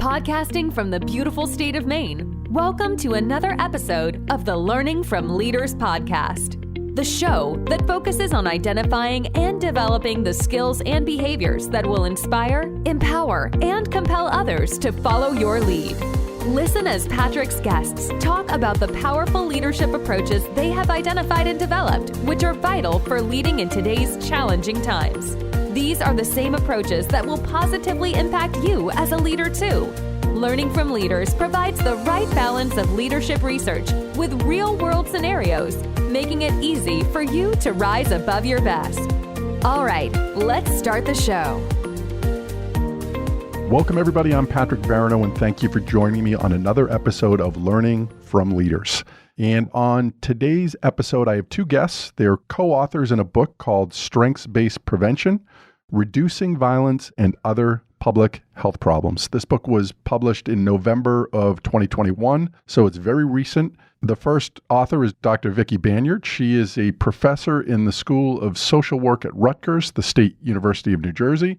Podcasting from the beautiful state of Maine, welcome to another episode of the Learning from Leaders podcast, the show that focuses on identifying and developing the skills and behaviors that will inspire, empower, and compel others to follow your lead. Listen as Patrick's guests talk about the powerful leadership approaches they have identified and developed, which are vital for leading in today's challenging times. These are the same approaches that will positively impact you as a leader too. Learning from Leaders provides the right balance of leadership research with real-world scenarios, making it easy for you to rise above your best. All right, let's start the show. Welcome everybody, I'm Patrick Veroneau, and thank you for joining me on another episode of Learning from Leaders. And on today's episode, I have two guests. They're co-authors in a book called Strengths-Based Prevention, Reducing Violence and Other Public Health Problems. This book was published in November of 2021, so it's very recent. The first author is Dr. Banyard. She is a professor in the School of Social Work at Rutgers, the State University of New Jersey.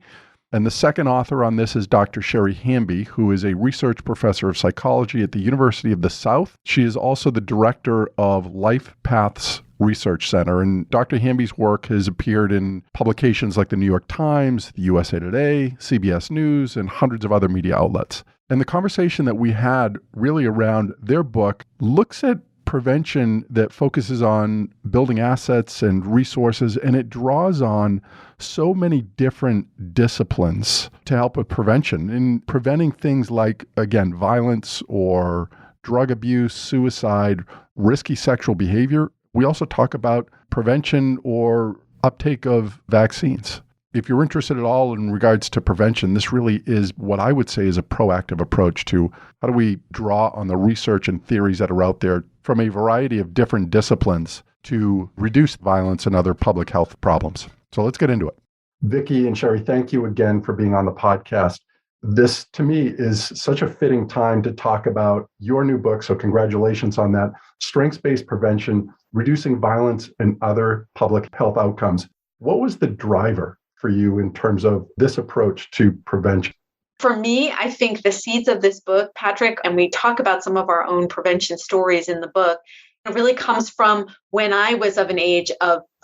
And the second author on this is Dr. Hamby, who is a research professor of psychology at the University of the South. She is also the director of Life Paths Research Center. And Dr. Hamby's work has appeared in publications like the New York Times, the USA Today, CBS News, and hundreds of other media outlets. And the conversation that we had really around their book looks at prevention that focuses on building assets and resources, and it draws on so many different disciplines to help with prevention in preventing things like, again, violence or drug abuse, suicide, risky sexual behavior. We also talk about prevention or uptake of vaccines. If you're interested at all in regards to prevention, this really is what I would say is a proactive approach to how do we draw on the research and theories that are out there from a variety of different disciplines to reduce violence and other public health problems. So let's get into it. Vicki and Sherry, thank you again for being on the podcast. This, to me, is such a fitting time to talk about your new book, so congratulations on that, Strengths-Based Prevention, Reducing Violence and Other Public Health Outcomes. What was the driver for you in terms of this approach to prevention? For me, I think the seeds of this book, Patrick, and we talk about some of our own prevention stories in the book, it really comes from when I was of an age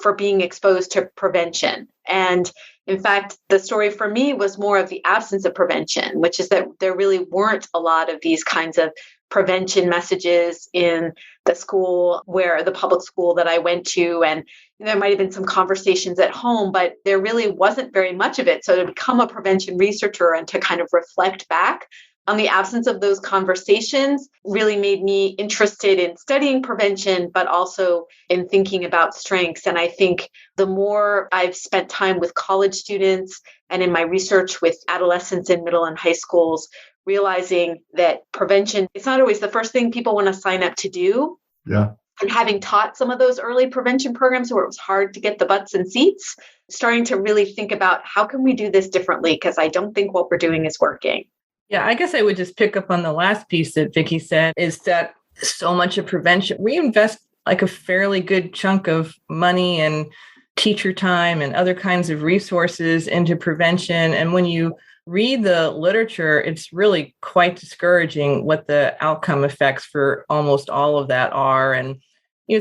for being exposed to prevention. And in fact, the story for me was more of the absence of prevention, which is that there really weren't a lot of these kinds of prevention messages in the public school that I went to. And there might have been some conversations at home, but there really wasn't very much of it. So to become a prevention researcher and to kind of reflect back on the absence of those conversations really made me interested in studying prevention, but also in thinking about strengths. And I think the more I've spent time with college students and in my research with adolescents in middle and high schools, realizing that prevention is not always the first thing people want to sign up to do. Yeah. And having taught some of those early prevention programs where it was hard to get the butts and seats, starting to really think about how can we do this differently? Because I don't think what we're doing is working. Yeah, I guess I would just pick up on the last piece that Vicki said, is that so much of prevention, we invest like a fairly good chunk of money and teacher time and other kinds of resources into prevention. And when you read the literature, it's really quite discouraging what the outcome effects for almost all of that are. And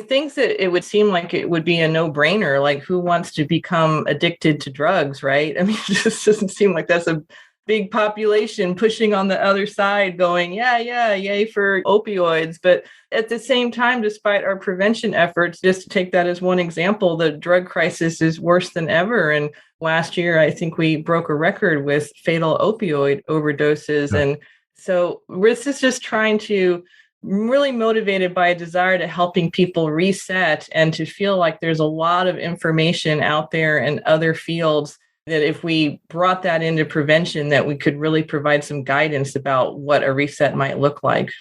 things that it would seem like it would be a no-brainer, like who wants to become addicted to drugs, right? I mean, it just doesn't seem like that's a big population pushing on the other side going, yeah, yay for opioids. But at the same time, despite our prevention efforts, just to take that as one example, the drug crisis is worse than ever. And last year, I think we broke a record with fatal opioid overdoses. Yeah. And so this is just trying to really motivated by a desire to helping people reset and to feel like there's a lot of information out there in other fields that if we brought that into prevention, that we could really provide some guidance about what a reset might look like.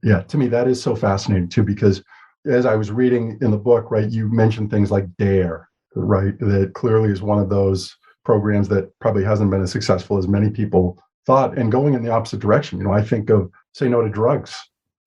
Yeah, to me, that is so fascinating too, because as I was reading in the book, right, you mentioned things like DARE, right, that clearly is one of those programs that probably hasn't been as successful as many people thought, and going in the opposite direction. I think of Say No to Drugs,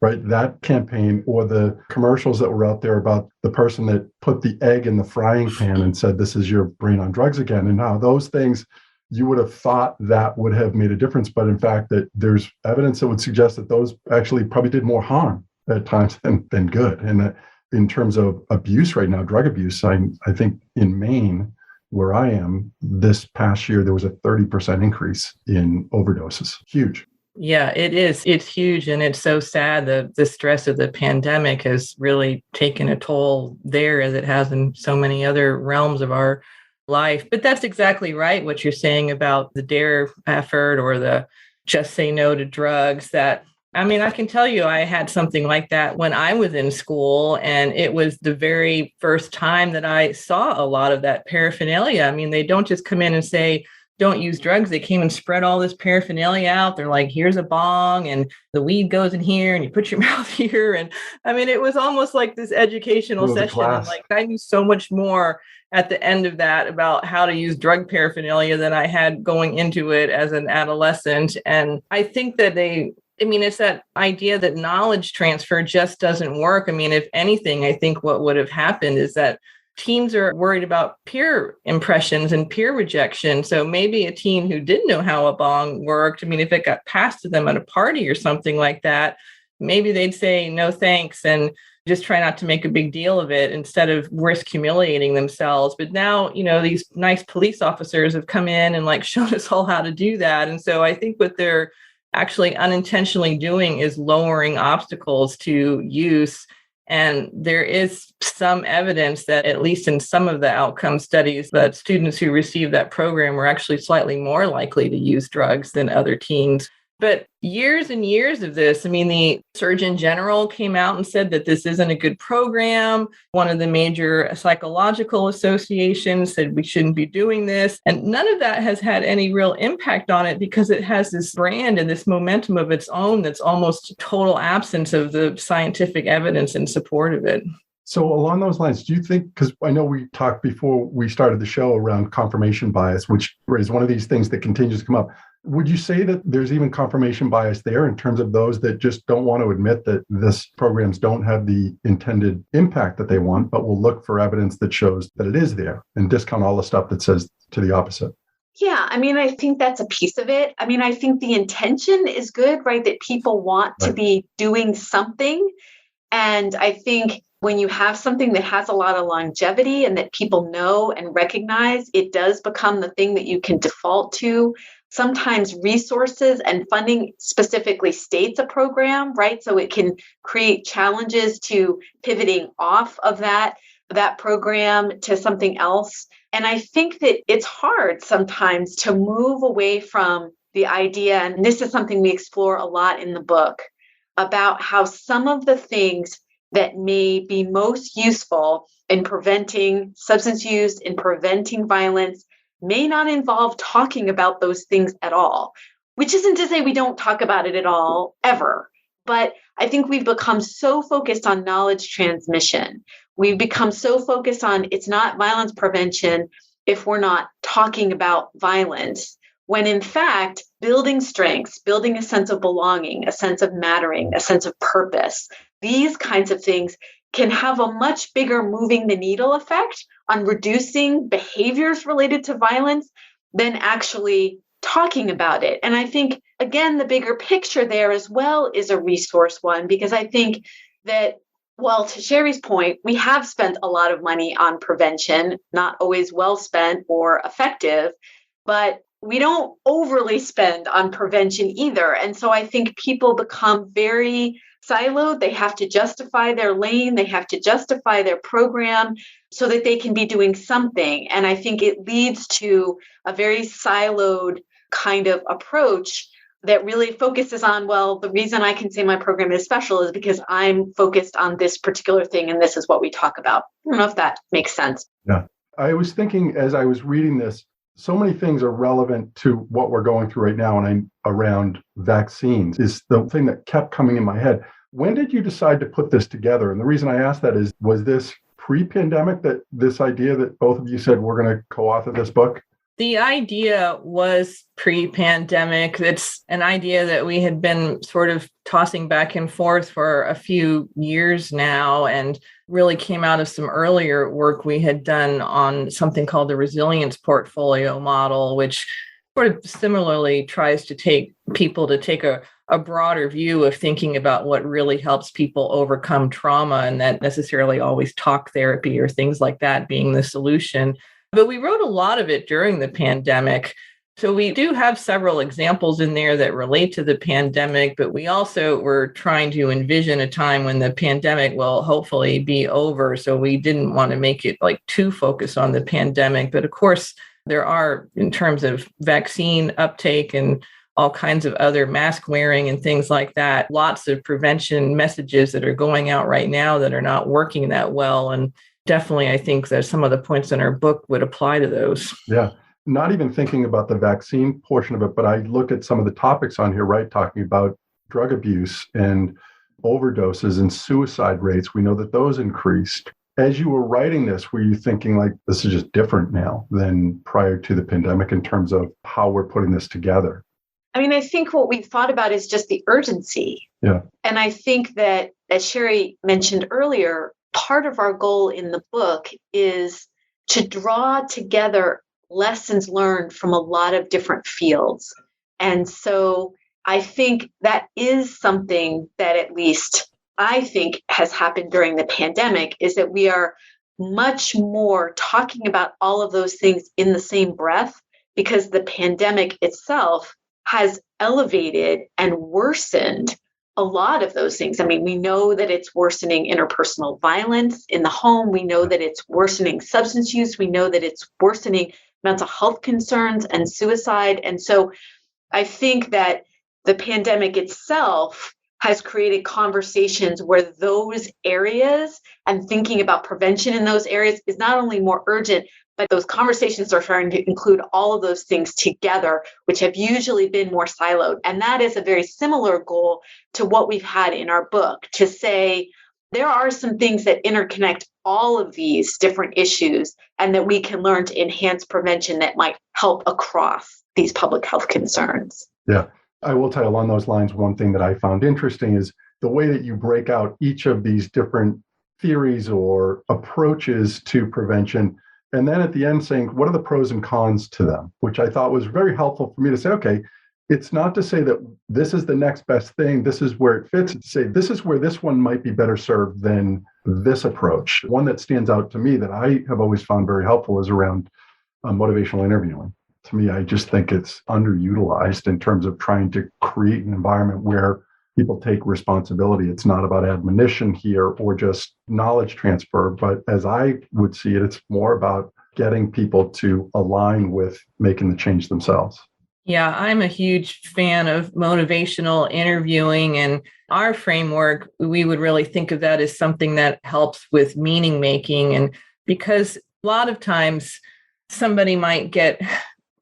right? That campaign, or the commercials that were out there about the person that put the egg in the frying pan and said, this is your brain on drugs again. And how those things you would have thought that would have made a difference. But in fact, that there's evidence that would suggest that those actually probably did more harm at times than good. And in terms of abuse right now, drug abuse, I think in Maine, where I am, this past year, there was a 30% increase in overdoses. Huge. Yeah, it is. It's huge. And it's so sad that the stress of the pandemic has really taken a toll there, as it has in so many other realms of our life. But that's exactly right, what you're saying about the DARE effort or the Just Say No to Drugs. I can tell you, I had something like that when I was in school, and it was the very first time that I saw a lot of that paraphernalia. I mean, they don't just come in and say, don't use drugs. They came and spread all this paraphernalia out. They're like, here's a bong and the weed goes in here and you put your mouth here. And I mean, it was almost like this educational session. And like, I knew so much more at the end of that about how to use drug paraphernalia than I had going into it as an adolescent. And I think that it's that idea that knowledge transfer just doesn't work. I mean, if anything, I think what would have happened is that teens are worried about peer impressions and peer rejection. So maybe a teen who didn't know how a bong worked, if it got passed to them at a party or something like that, maybe they'd say no thanks and just try not to make a big deal of it instead of risk humiliating themselves. But now, these nice police officers have come in and shown us all how to do that. And so I think what they're actually unintentionally doing is lowering obstacles to use. And there is some evidence that, at least in some of the outcome studies, that students who receive that program were actually slightly more likely to use drugs than other teens. But years and years of this, the Surgeon General came out and said that this isn't a good program. One of the major psychological associations said we shouldn't be doing this. And none of that has had any real impact on it because it has this brand and this momentum of its own that's almost total absence of the scientific evidence in support of it. So along those lines, do you think, because I know we talked before we started the show around confirmation bias, which is one of these things that continues to come up. Would you say that there's even confirmation bias there in terms of those that just don't want to admit that this programs don't have the intended impact that they want, but will look for evidence that shows that it is there and discount all the stuff that says to the opposite? Yeah, I think that's a piece of it. I think the intention is good, right? That people want to be doing something. And I think when you have something that has a lot of longevity and that people know and recognize, it does become the thing that you can default to. Sometimes resources and funding specifically states a program, right? So it can create challenges to pivoting off of that program to something else. And I think that it's hard sometimes to move away from the idea, and this is something we explore a lot in the book, about how some of the things that may be most useful in preventing substance use, in preventing violence, may not involve talking about those things at all, which isn't to say we don't talk about it at all, ever. But I think we've become so focused on knowledge transmission. We've become so focused on it's not violence prevention if we're not talking about violence, when in fact, building strengths, building a sense of belonging, a sense of mattering, a sense of purpose, these kinds of things can have a much bigger moving the needle effect on reducing behaviors related to violence than actually talking about it. And I think, again, the bigger picture there as well is a resource one, because I think that, well, to Sherry's point, we have spent a lot of money on prevention, not always well spent or effective, but we don't overly spend on prevention either. And so I think people become very siloed. They have to justify their lane. They have to justify their program so that they can be doing something. And I think it leads to a very siloed kind of approach that really focuses on, well, the reason I can say my program is special is because I'm focused on this particular thing, and this is what we talk about. I don't know if that makes sense. Yeah. I was thinking as I was reading this, so many things are relevant to what we're going through right now, and I'm around vaccines is the thing that kept coming in my head. When did you decide to put this together? And the reason I asked that is, was this pre-pandemic, that this idea that both of you said we're going to co-author this book? The idea was pre-pandemic. It's an idea that we had been sort of tossing back and forth for a few years now, and really came out of some earlier work we had done on something called the resilience portfolio model, which sort of similarly tries to take people to take a broader view of thinking about what really helps people overcome trauma, and that necessarily always talk therapy or things like that being the solution. But we wrote a lot of it during the pandemic. So we do have several examples in there that relate to the pandemic, but we also were trying to envision a time when the pandemic will hopefully be over. So we didn't want to make it like too focused on the pandemic. But of course, there are, in terms of vaccine uptake and all kinds of other mask wearing and things like that, lots of prevention messages that are going out right now that are not working that well. And definitely, I think that some of the points in our book would apply to those. Yeah. Not even thinking about the vaccine portion of it, but I look at some of the topics on here, right? Talking about drug abuse and overdoses and suicide rates. We know that those increased. As you were writing this, were you thinking like, this is just different now than prior to the pandemic in terms of how we're putting this together? I mean, I think what we thought about is just the urgency. Yeah. And I think that, as Sherry mentioned earlier, part of our goal in the book is to draw together lessons learned from a lot of different fields. And so I think that is something that at least I think has happened during the pandemic, is that we are much more talking about all of those things in the same breath, because the pandemic itself has elevated and worsened a lot of those things. I mean, we know that it's worsening interpersonal violence in the home. We know that it's worsening substance use. We know that it's worsening mental health concerns and suicide. And so I think that the pandemic itself has created conversations where those areas and thinking about prevention in those areas is not only more urgent, but those conversations are trying to include all of those things together, which have usually been more siloed. And that is a very similar goal to what we've had in our book, to say there are some things that interconnect all of these different issues and that we can learn to enhance prevention that might help across these public health concerns. Yeah. I will tell you along those lines, one thing that I found interesting is the way that you break out each of these different theories or approaches to prevention. And then at the end saying, what are the pros and cons to them, which I thought was very helpful for me to say, okay, it's not to say that this is the next best thing, this is where it fits. It's to say, this is where this one might be better served than this approach. One that stands out to me that I have always found very helpful is around motivational interviewing. To me, I just think it's underutilized in terms of trying to create an environment where people take responsibility. It's not about admonition here or just knowledge transfer, but as I would see it, it's more about getting people to align with making the change themselves. Yeah, I'm a huge fan of motivational interviewing, and our framework, we would really think of that as something that helps with meaning making. And because a lot of times somebody might get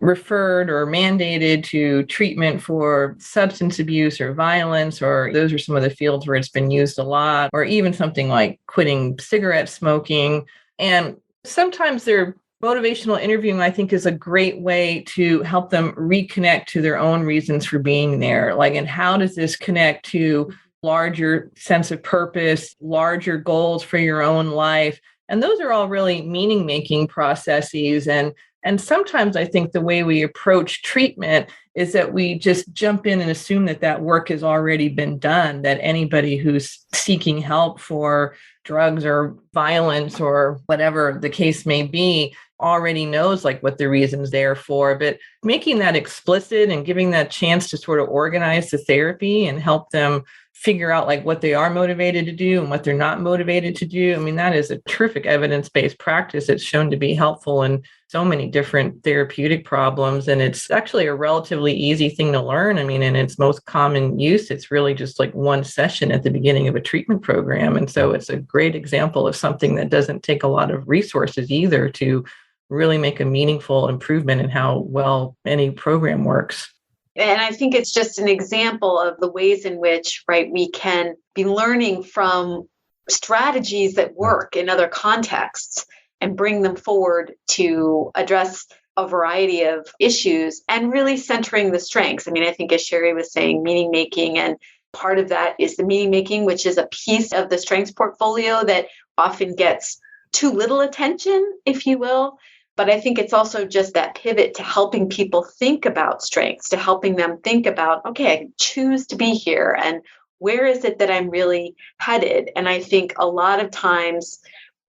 referred or mandated to treatment for substance abuse or violence, or those are some of the fields where it's been used a lot, or even something like quitting cigarette smoking. And sometimes their motivational interviewing, I think, is a great way to help them reconnect to their own reasons for being there. Like, and how does this connect to larger sense of purpose, larger goals for your own life? And those are all really meaning-making processes. And sometimes I think the way we approach treatment is that we just jump in and assume that that work has already been done, that anybody who's seeking help for drugs or violence or whatever the case may be already knows like what the reason's there for. But making that explicit and giving that chance to sort of organize the therapy and help them figure out like what they are motivated to do and what they're not motivated to do. I mean, that is a terrific evidence-based practice. It's shown to be helpful in so many different therapeutic problems. And it's actually a relatively easy thing to learn. I mean, in its most common use, it's really just like one session at the beginning of a treatment program. And so it's a great example of something that doesn't take a lot of resources either to really make a meaningful improvement in how well any program works. And I think it's just an example of the ways in which, right, we can be learning from strategies that work in other contexts and bring them forward to address a variety of issues and really centering the strengths. I mean, I think as Sherry was saying, meaning making, and part of that is the meaning making, which is a piece of the strengths portfolio that often gets too little attention, if you will. But I think it's also just that pivot to helping people think about strengths, to helping them think about, okay, I can choose to be here. And where is it that I'm really headed? And I think a lot of times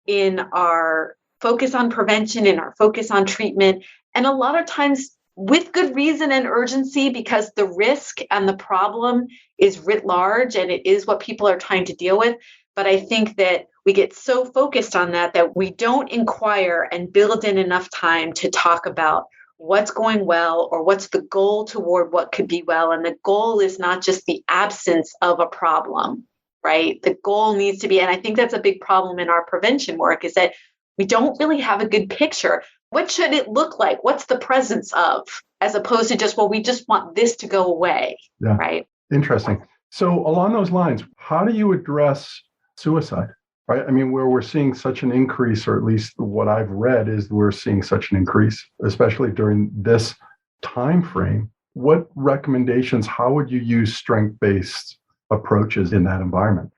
in our focus on prevention, in our focus on treatment, and a lot of times with good reason and urgency, because the risk and the problem is writ large and it is what people are trying to deal with. But I think that we get so focused on that we don't inquire and build in enough time to talk about what's going well or what's the goal toward what could be well. And the goal is not just the absence of a problem, right? The goal needs to be, and I think that's a big problem in our prevention work, is that we don't really have a good picture. What should it look like? What's the presence of, as opposed to just, well, we just want this to go away, right? Interesting. So along those lines, how do you address suicide? Right. I mean, where we're seeing such an increase, or at least what I've read is we're seeing such an increase, especially during this time frame. What recommendations, how would you use strength-based approaches in that environment?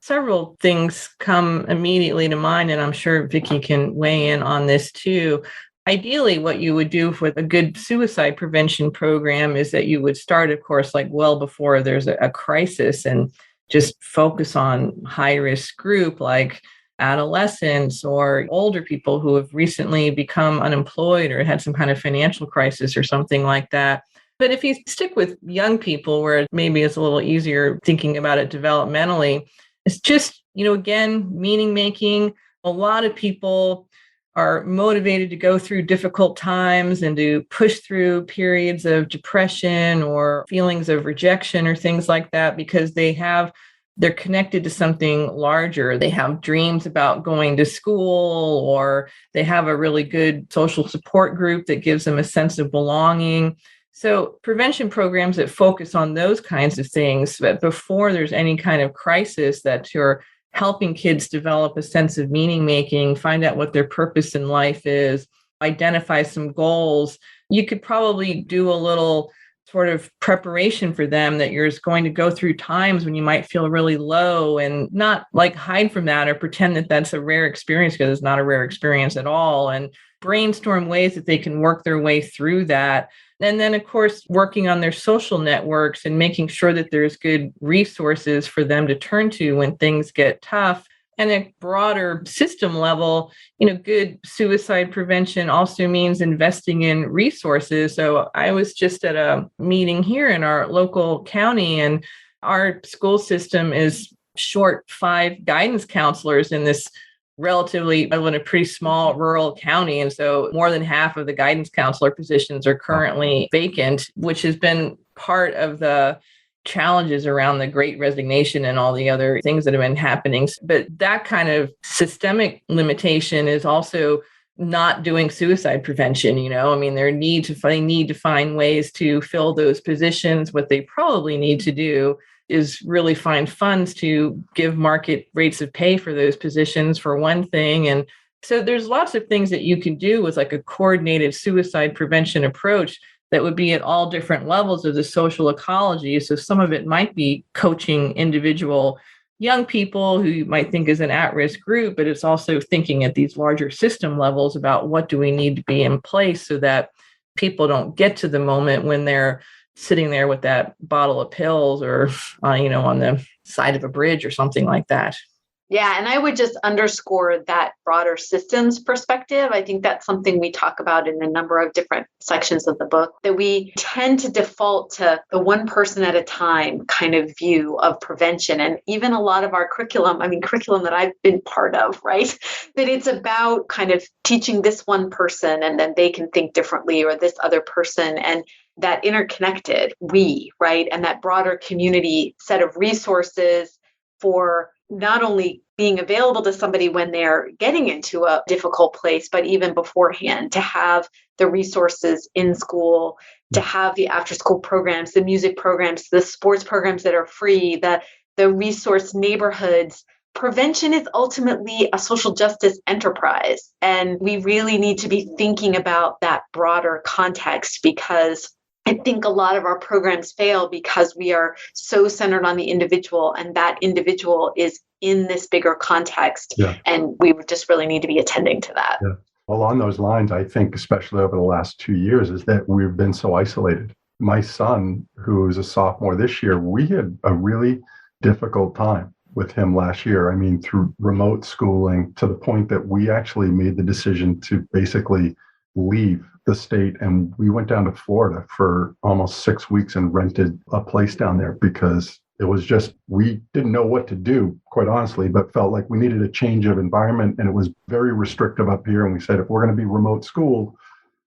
Several things come immediately to mind, and I'm sure Vicki can weigh in on this too. Ideally, what you would do with a good suicide prevention program is that you would start, of course, like well before there's a crisis, and just focus on high-risk group like adolescents or older people who have recently become unemployed or had some kind of financial crisis or something like that. But if you stick with young people, where maybe it's a little easier thinking about it developmentally, it's just, again, meaning making. A lot of people are motivated to go through difficult times and to push through periods of depression or feelings of rejection or things like that because they're connected to something larger. They have dreams about going to school, or they have a really good social support group that gives them a sense of belonging. So prevention programs that focus on those kinds of things, but before there's any kind of crisis, that you're helping kids develop a sense of meaning making, find out what their purpose in life is, identify some goals. You could probably do a little sort of preparation for them that you're going to go through times when you might feel really low, and not like hide from that or pretend that that's a rare experience, because it's not a rare experience at all, and brainstorm ways that they can work their way through that. And then, of course, working on their social networks and making sure that there's good resources for them to turn to when things get tough. And at a broader system level, good suicide prevention also means investing in resources. So I was just at a meeting here in our local county, and our school system is short 5 guidance counselors in this relatively, I live in a pretty small rural county. And so more than half of the guidance counselor positions are currently vacant, which has been part of the challenges around the Great Resignation and all the other things that have been happening. But that kind of systemic limitation is also not doing suicide prevention. I mean, they need to find ways to fill those positions. What they probably need to do is really find funds to give market rates of pay for those positions, for one thing. And so there's lots of things that you can do with like a coordinated suicide prevention approach that would be at all different levels of the social ecology. So some of it might be coaching individual young people who you might think is an at-risk group, but it's also thinking at these larger system levels about what do we need to be in place so that people don't get to the moment when they're sitting there with that bottle of pills or, on the side of a bridge or something like that. Yeah, and I would just underscore that broader systems perspective. I think that's something we talk about in a number of different sections of the book, that we tend to default to the one person at a time kind of view of prevention. And even a lot of our curriculum that I've been part of, right? That it's about kind of teaching this one person and then they can think differently, or this other person, and that interconnected right? And that broader community set of resources for not only being available to somebody when they're getting into a difficult place, but even beforehand, to have the resources in school, to have the after-school programs, the music programs, the sports programs that are free, the resource neighborhoods. Prevention is ultimately a social justice enterprise. And we really need to be thinking about that broader context, because I think a lot of our programs fail because we are so centered on the individual, and that individual is in this bigger context. Yeah. And we just really need to be attending to that. Yeah. Well, on those lines, I think, especially over the last 2 years, is that we've been so isolated. My son, who is a sophomore this year, we had a really difficult time with him last year. I mean, through remote schooling, to the point that we actually made the decision to basically leave the state. And we went down to Florida for almost 6 weeks and rented a place down there because it was just, we didn't know what to do, quite honestly, but felt like we needed a change of environment. And it was very restrictive up here. And we said, if we're going to be remote school,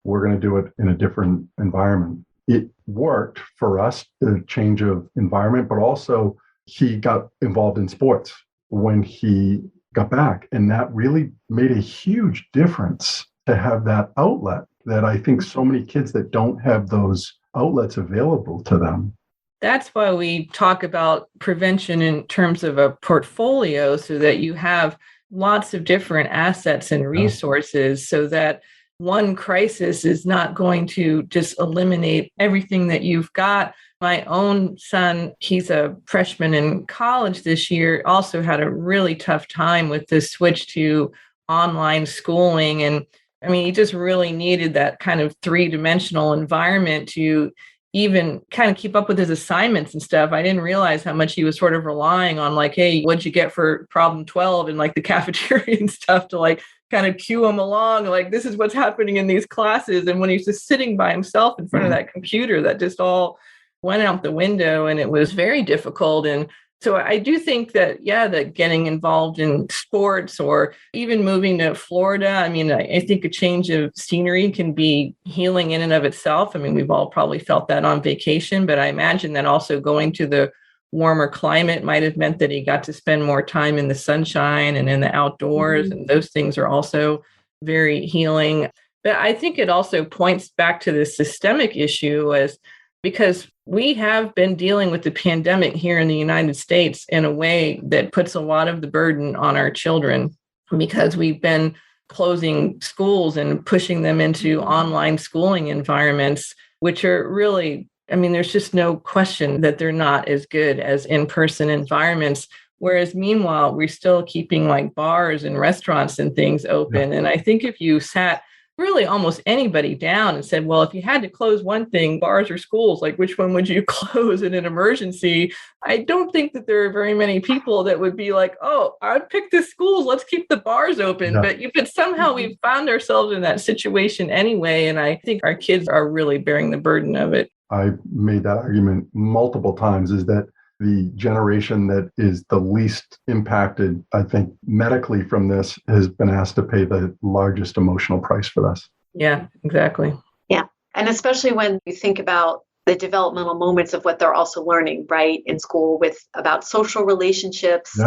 we're going to do it in a different environment. It worked for us, the change of environment, but also he got involved in sports when he got back. And that really made a huge difference to have that outlet that I think so many kids that don't have those outlets available to them. That's why we talk about prevention in terms of a portfolio, so that you have lots of different assets and resources, so that one crisis is not going to just eliminate everything that you've got. My own son, he's a freshman in college this year, also had a really tough time with this switch to online schooling. And I mean, he just really needed that kind of three-dimensional environment to even kind of keep up with his assignments and stuff. I didn't realize how much he was sort of relying on, like, hey, what'd you get for problem 12 and like the cafeteria and stuff, to like kind of cue him along, like, this is what's happening in these classes. And when he's just sitting by himself in front of that computer, that just all went out the window, and it was very difficult. And so I do think that, that getting involved in sports, or even moving to Florida, I mean, I think a change of scenery can be healing in and of itself. I mean, we've all probably felt that on vacation, but I imagine that also going to the warmer climate might have meant that he got to spend more time in the sunshine and in the outdoors. And those things are also very healing. But I think it also points back to the systemic issue, because we have been dealing with the pandemic here in the United States in a way that puts a lot of the burden on our children, because we've been closing schools and pushing them into online schooling environments, which are really, I mean, there's just no question that they're not as good as in-person environments. Whereas meanwhile, we're still keeping like bars and restaurants and things open. And I think if you sat really almost anybody down and said, well, if you had to close one thing, bars or schools, like which one would you close in an emergency? I don't think that there are very many people that would be like, oh, I'd pick the schools, let's keep the bars open. Yeah. But somehow we've found ourselves in that situation anyway. And I think our kids are really bearing the burden of it. I've made that argument multiple times, is that the generation that is the least impacted, I think, medically from this has been asked to pay the largest emotional price for this. Yeah, exactly. Yeah. And especially when you think about the developmental moments of what they're also learning, right, in school, about social relationships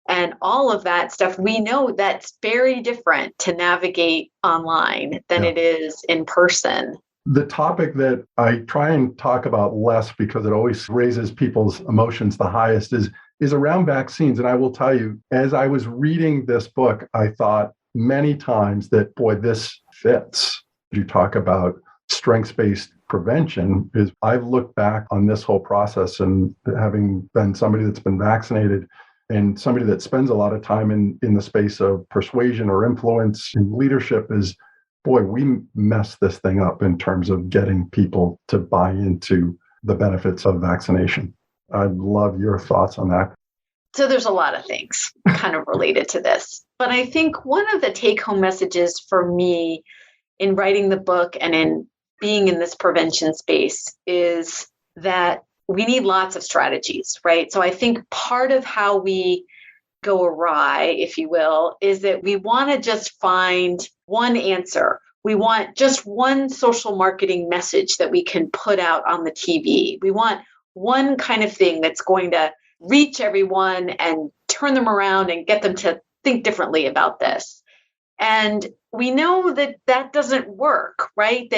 and all of that stuff. We know that's very different to navigate online than it is in person. The topic that I try and talk about less, because it always raises people's emotions the highest, is around vaccines. And I will tell you, as I was reading this book, I thought many times that, boy, this fits. You talk about strengths-based prevention. I've looked back on this whole process, and having been somebody that's been vaccinated and somebody that spends a lot of time in the space of persuasion or influence and leadership, is, boy, we messed this thing up in terms of getting people to buy into the benefits of vaccination. I'd love your thoughts on that. So there's a lot of things kind of related to this. But I think one of the take-home messages for me in writing the book and in being in this prevention space is that we need lots of strategies, right? So I think part of how we go awry, if you will, is that we want to just find one answer. We want just one social marketing message that we can put out on the TV. We want one kind of thing that's going to reach everyone and turn them around and get them to think differently about this. And we know that that doesn't work, right?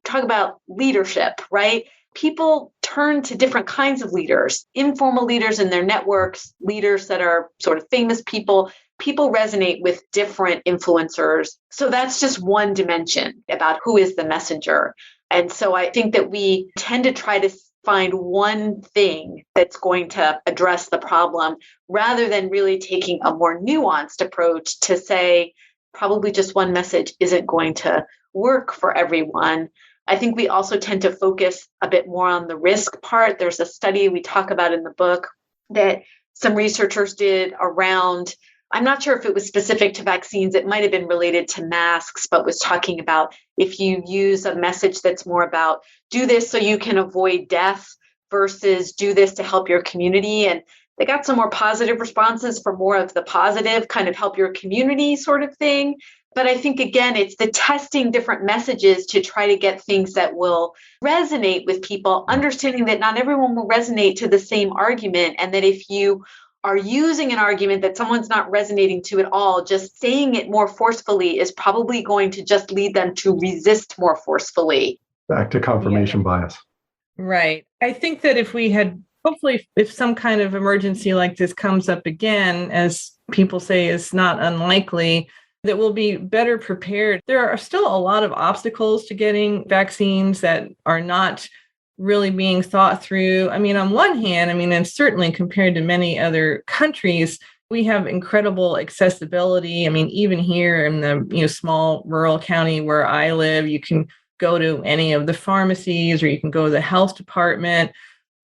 Talk about leadership, right? People turn to different kinds of leaders, informal leaders in their networks, leaders that are sort of famous people. People resonate with different influencers. So that's just one dimension about who is the messenger. And so I think that we tend to try to find one thing that's going to address the problem, rather than really taking a more nuanced approach to say, probably just one message isn't going to work for everyone. I think we also tend to focus a bit more on the risk part. There's a study we talk about in the book that some researchers did around, I'm not sure if it was specific to vaccines, it might have been related to masks, but was talking about if you use a message that's more about do this so you can avoid death versus do this to help your community. And they got some more positive responses for more of the positive, kind of help your community sort of thing. But I think, again, it's the testing different messages to try to get things that will resonate with people, understanding that not everyone will resonate to the same argument. And that if you are using an argument that someone's not resonating to at all, just saying it more forcefully is probably going to just lead them to resist more forcefully. Back to confirmation bias. Right. I think that if we had, hopefully, if some kind of emergency like this comes up again, as people say is not unlikely, that we'll be better prepared. There are still a lot of obstacles to getting vaccines that are not really being thought through. I mean, on one hand, and certainly compared to many other countries, we have incredible accessibility. I mean, even here in the small rural county where I live, you can go to any of the pharmacies or you can go to the health department.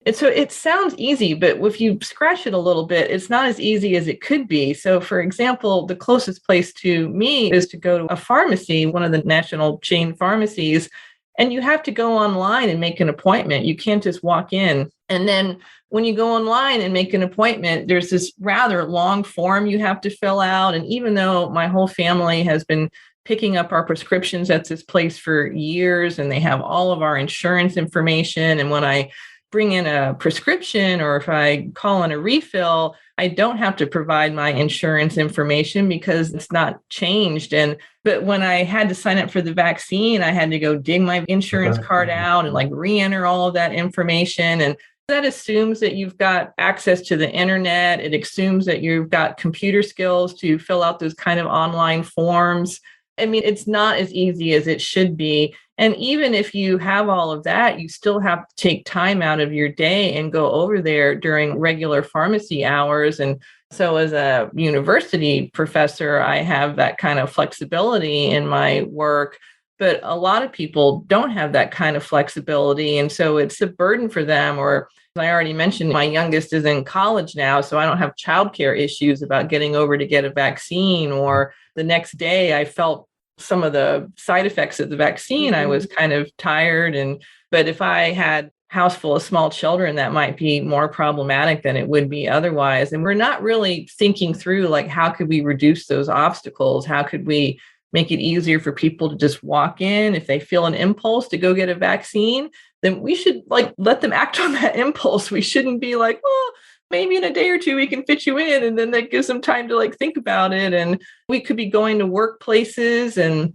And so it sounds easy, but if you scratch it a little bit, it's not as easy as it could be. So, for example, the closest place to me is to go to a pharmacy, one of the national chain pharmacies, and you have to go online and make an appointment. You can't just walk in. And then when you go online and make an appointment, there's this rather long form you have to fill out. And even though my whole family has been picking up our prescriptions at this place for years, and they have all of our insurance information, and when I bring in a prescription or if I call in a refill, I don't have to provide my insurance information because it's not changed. But when I had to sign up for the vaccine, I had to go dig my insurance card out and re-enter all of that information. And that assumes that you've got access to the internet. It assumes that you've got computer skills to fill out those kind of online forms. It's not as easy as it should be. And even if you have all of that, you still have to take time out of your day and go over there during regular pharmacy hours. And so as a university professor, I have that kind of flexibility in my work. But a lot of people don't have that kind of flexibility. And so it's a burden for them. Or as I already mentioned, my youngest is in college now, so I don't have childcare issues about getting over to get a vaccine. Or the next day I felt some of the side effects of the vaccine. I was kind of tired. But if I had a house full of small children, that might be more problematic than it would be otherwise. And we're not really thinking through, how could we reduce those obstacles? How could we make it easier for people to just walk in? If they feel an impulse to go get a vaccine, then we should let them act on that impulse. We shouldn't be well, maybe in a day or two we can fit you in, and then that gives them time to think about it. And we could be going to workplaces, and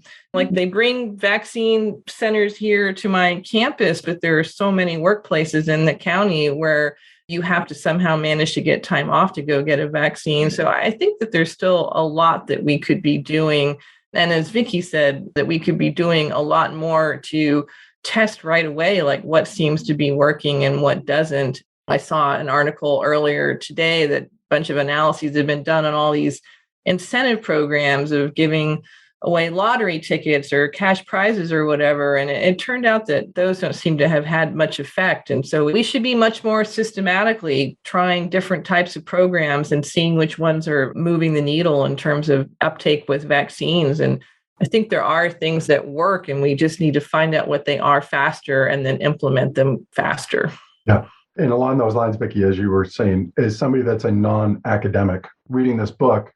they bring vaccine centers here to my campus, but there are so many workplaces in the county where you have to somehow manage to get time off to go get a vaccine. So I think that there's still a lot that we could be doing. And as Vicki said, that we could be doing a lot more to test right away, what seems to be working and what doesn't. I saw an article earlier today that a bunch of analyses have been done on all these incentive programs of giving away lottery tickets or cash prizes or whatever. And it turned out that those don't seem to have had much effect. And so we should be much more systematically trying different types of programs and seeing which ones are moving the needle in terms of uptake with vaccines. And I think there are things that work, and we just need to find out what they are faster and then implement them faster. Yeah. And along those lines, Vicki, as you were saying, as somebody that's a non-academic reading this book,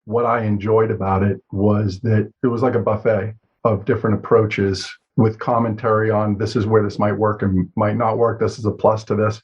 what I enjoyed about it was that it was like a buffet of different approaches with commentary on this is where this might work and might not work. This is a plus to this.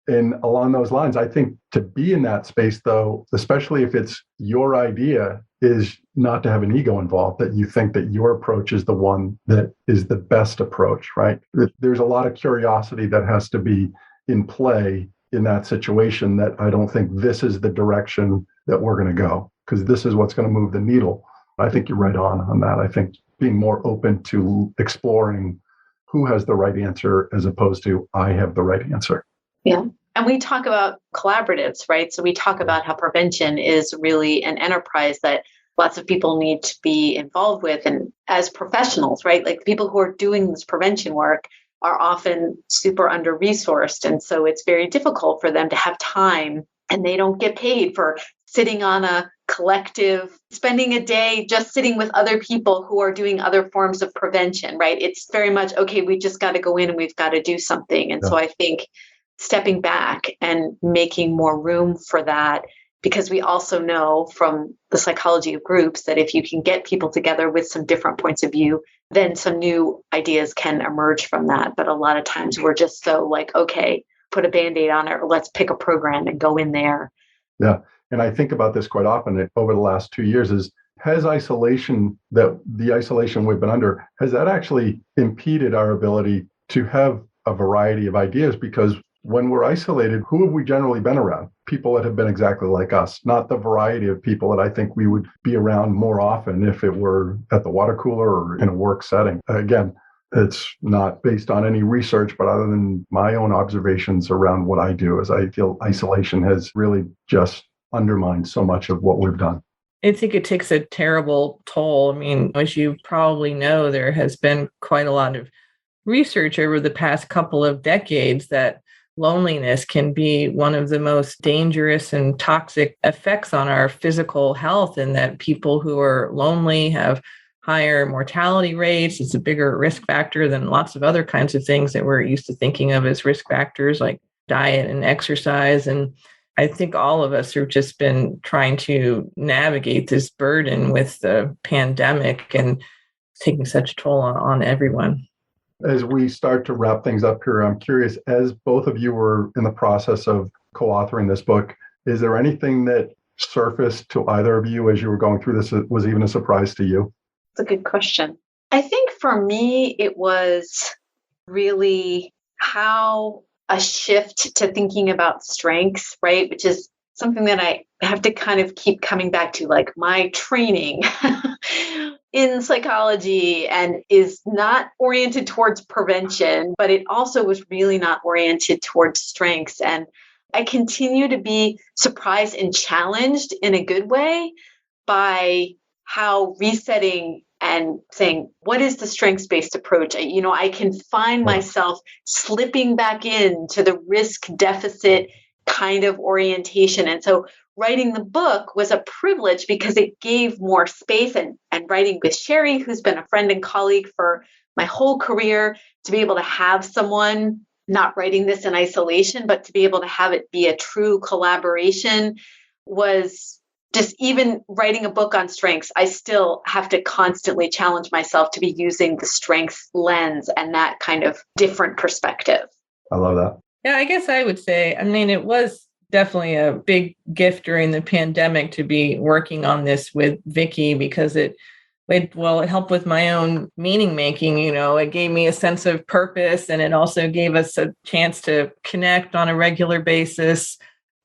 And along those lines, I think to be in that space, though, especially if it's your idea, is not to have an ego involved, that you think that your approach is the one that is the best approach, right? There's a lot of curiosity that has to be in play in that situation, that I don't think this is the direction that we're going to go, because this is what's going to move the needle. I think you're right on that. I think being more open to exploring who has the right answer as opposed to I have the right answer. Yeah. And we talk about collaboratives, right? So we talk about how prevention is really an enterprise that lots of people need to be involved with. And as professionals, right, like people who are doing this prevention work are often super under-resourced. And so it's very difficult for them to have time, and they don't get paid for sitting on a collective, spending a day just sitting with other people who are doing other forms of prevention, right? It's very much, okay, we just got to go in and we've got to do something. And so I think stepping back and making more room for that, because we also know from the psychology of groups that if you can get people together with some different points of view, then some new ideas can emerge from that. But a lot of times we're just so like, okay, put a Band-Aid on it, or let's pick a program and go in there. Yeah. And I think about this quite often over the last 2 years has isolation, the isolation we've been under, has that actually impeded our ability to have a variety of ideas? Because when we're isolated, who have we generally been around? People that have been exactly like us, not the variety of people that I think we would be around more often if it were at the water cooler or in a work setting. Again, it's not based on any research, but other than my own observations around what I do, as I feel isolation has really just undermined so much of what we've done. I think it takes a terrible toll. I mean, as you probably know, there has been quite a lot of research over the past couple of decades that loneliness can be one of the most dangerous and toxic effects on our physical health, and that people who are lonely have higher mortality rates. It's a bigger risk factor than lots of other kinds of things that we're used to thinking of as risk factors, like diet and exercise. And I think all of us have just been trying to navigate this burden with the pandemic and taking such a toll on everyone. As we start to wrap things up here, I'm curious, as both of you were in the process of co-authoring this book, is there anything that surfaced to either of you as you were going through this that was even a surprise to you? That's a good question. I think for me, it was really how a shift to thinking about strengths, right? Which is something that I have to kind of keep coming back to, like my training in psychology, and is not oriented towards prevention, but it also was really not oriented towards strengths. And I continue to be surprised and challenged in a good way by how resetting and saying, what is the strengths-based approach? I can find myself slipping back into the risk deficit kind of orientation. And so writing the book was a privilege because it gave more space, and writing with Sherry, who's been a friend and colleague for my whole career, to be able to have someone not writing this in isolation, but to be able to have it be a true collaboration was just, even writing a book on strengths, I still have to constantly challenge myself to be using the strengths lens and that kind of different perspective. I love that. Yeah, I guess I would say, I mean, it was definitely a big gift during the pandemic to be working on this with Vicki, because it helped with my own meaning making. It gave me a sense of purpose, and it also gave us a chance to connect on a regular basis.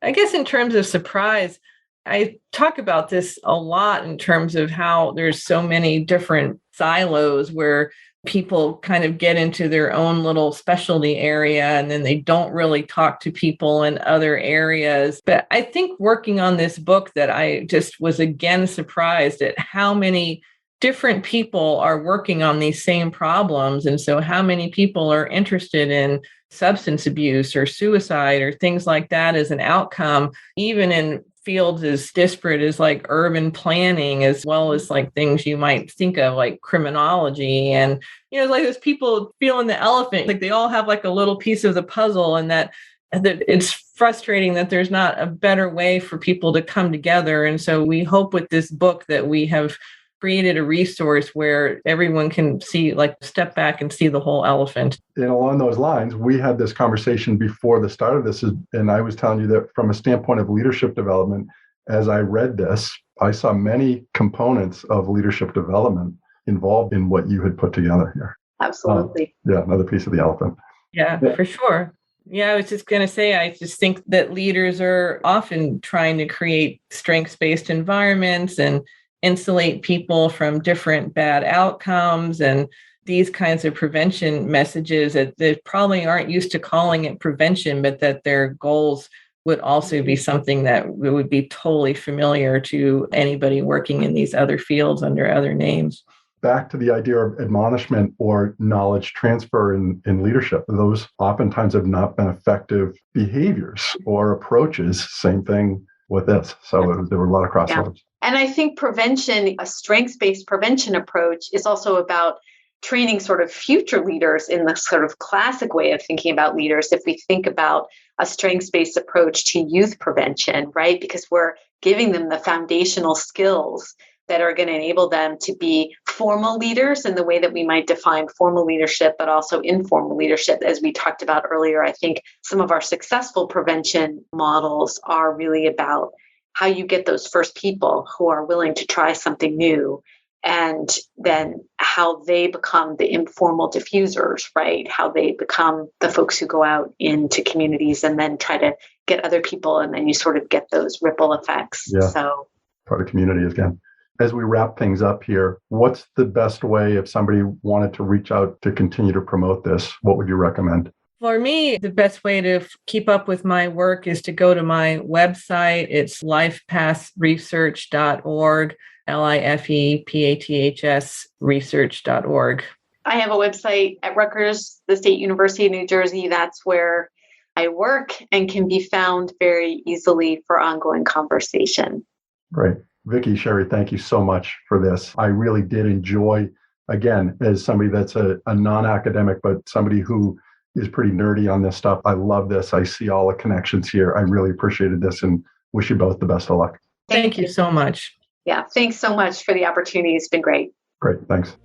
I guess in terms of surprise, I talk about this a lot in terms of how there's so many different silos where people kind of get into their own little specialty area, and then they don't really talk to people in other areas. But I think working on this book, that I just was again surprised at how many different people are working on these same problems. And so how many people are interested in substance abuse or suicide or things like that as an outcome, even in fields as disparate as like urban planning, as well as like things you might think of like criminology. And, like those people feeling the elephant, like they all have like a little piece of the puzzle, and that it's frustrating that there's not a better way for people to come together. And so we hope with this book that we have created a resource where everyone can see, like, step back and see the whole elephant. And along those lines, we had this conversation before the start of this, and I was telling you that from a standpoint of leadership development, as I read this, I saw many components of leadership development involved in what you had put together here. Absolutely. Yeah, another piece of the elephant. Yeah, for sure. Yeah, I was just going to say, I just think that leaders are often trying to create strengths-based environments and insulate people from different bad outcomes and these kinds of prevention messages that they probably aren't used to calling it prevention, but that their goals would also be something that would be totally familiar to anybody working in these other fields under other names. Back to the idea of admonishment or knowledge transfer in leadership. Those oftentimes have not been effective behaviors or approaches. Same thing with this. So there were a lot of crossovers. Yeah. And I think prevention, a strengths-based prevention approach, is also about training sort of future leaders in the sort of classic way of thinking about leaders. If we think about a strengths-based approach to youth prevention, right? Because we're giving them the foundational skills that are going to enable them to be formal leaders in the way that we might define formal leadership, but also informal leadership. As we talked about earlier, I think some of our successful prevention models are really about how you get those first people who are willing to try something new, and then how they become the informal diffusers, right? How they become the folks who go out into communities and then try to get other people, and then you sort of get those ripple effects. Yeah. So part of community again. As we wrap things up here, what's the best way if somebody wanted to reach out to continue to promote this? What would you recommend? For me, the best way to keep up with my work is to go to my website. It's lifepathresearch.org, LIFEPATHS research.org. I have a website at Rutgers, the State University of New Jersey. That's where I work and can be found very easily for ongoing conversation. Great. Vicki, Sherry, thank you so much for this. I really did enjoy, again, as somebody that's a non-academic, but somebody who is pretty nerdy on this stuff. I love this. I see all the connections here. I really appreciated this and wish you both the best of luck. Thank you so much. Yeah, thanks so much for the opportunity. It's been great. Great, thanks.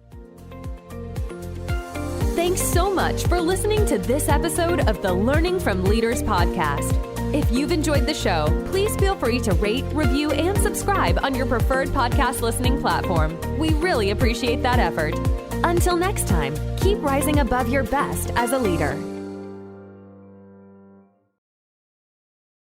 Thanks so much for listening to this episode of the Learning from Leaders podcast. If you've enjoyed the show, please feel free to rate, review, and subscribe on your preferred podcast listening platform. We really appreciate that effort. Until next time, keep rising above your best as a leader.